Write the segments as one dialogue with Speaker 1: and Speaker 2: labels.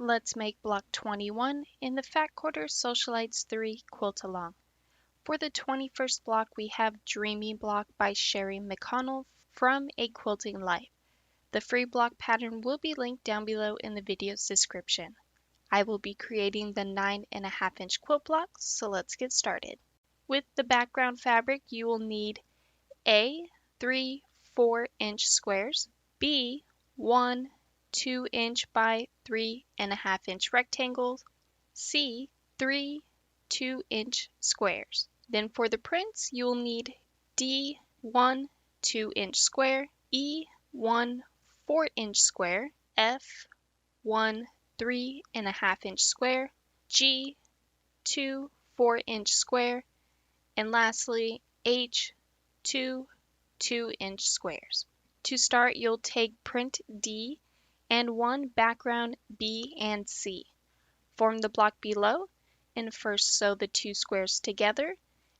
Speaker 1: Let's make block 21 in the Fat Quarters Socialites 3 Quilt Along. For the 21st block, we have Dreamy block by Sherry McConnell from A Quilting Life. The free block pattern will be linked down below in the video's description. I will be creating the 9.5 inch quilt blocks, so let's get started. With the background fabric, you will need A, 3 4-inch squares, B, 1 2-inch by 3.5 inch rectangles, C, 3 2-inch squares. Then for the prints, you will need D, 1 2-inch square, E, 1 4-inch square, F, 1 3.5 inch square, G, 2 4-inch square, and lastly H, 2 2-inch squares. To start, you'll take print D and one background B and C. Form the block below and first sew the two squares together,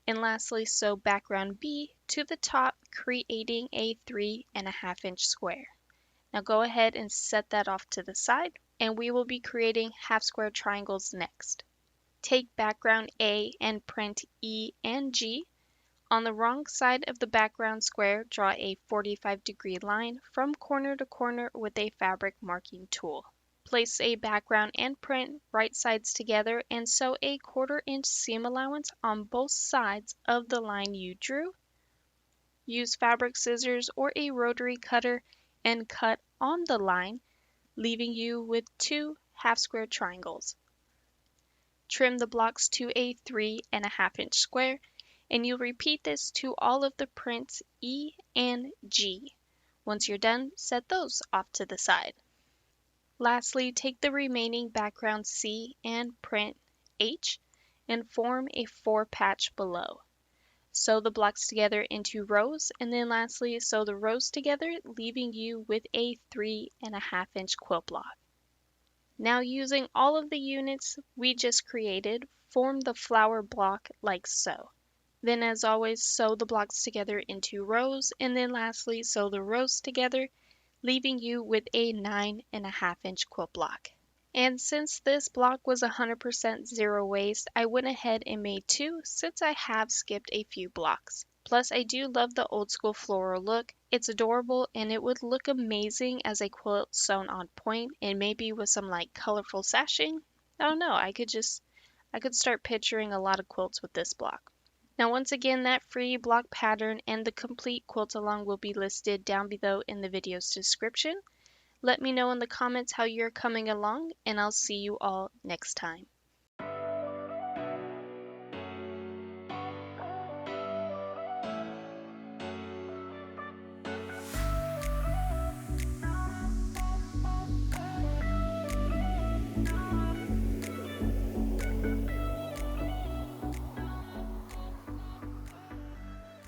Speaker 1: and lastly sew background B to the top, creating a 3.5 inch square. Now go ahead and set that off to the side, and we will be creating half square triangles next. Take background A and print E and G. On the wrong side of the background square, draw a 45-degree line from corner to corner with a fabric marking tool. Place a background and print right sides together and sew a 1/4 inch seam allowance on both sides of the line you drew. Use fabric scissors or a rotary cutter and cut on the line, leaving you with two half square triangles. Trim the blocks to a 3.5 inch square, and you'll repeat this to all of the prints E and G. Once you're done, set those off to the side. Lastly, take the remaining background C and print H and form a 4-patch below. Sew the blocks together into rows, and then lastly sew the rows together, leaving you with a 3.5 inch quilt block. Now, using all of the units we just created, form the flower block like so. Then, as always, sew the blocks together into rows, and then lastly sew the rows together, leaving you with a 9.5 inch quilt block. And since this block was 100% zero waste, I went ahead and made two, since I have skipped a few blocks. Plus, I do love the old school floral look. It's adorable, and it would look amazing as a quilt sewn on point, and maybe with some like colorful sashing. I don't know, I could start picturing a lot of quilts with this block. Now, once again, that free block pattern and the complete quilt along will be listed down below in the video's description. Let me know in the comments how you're coming along, and I'll see you all next time.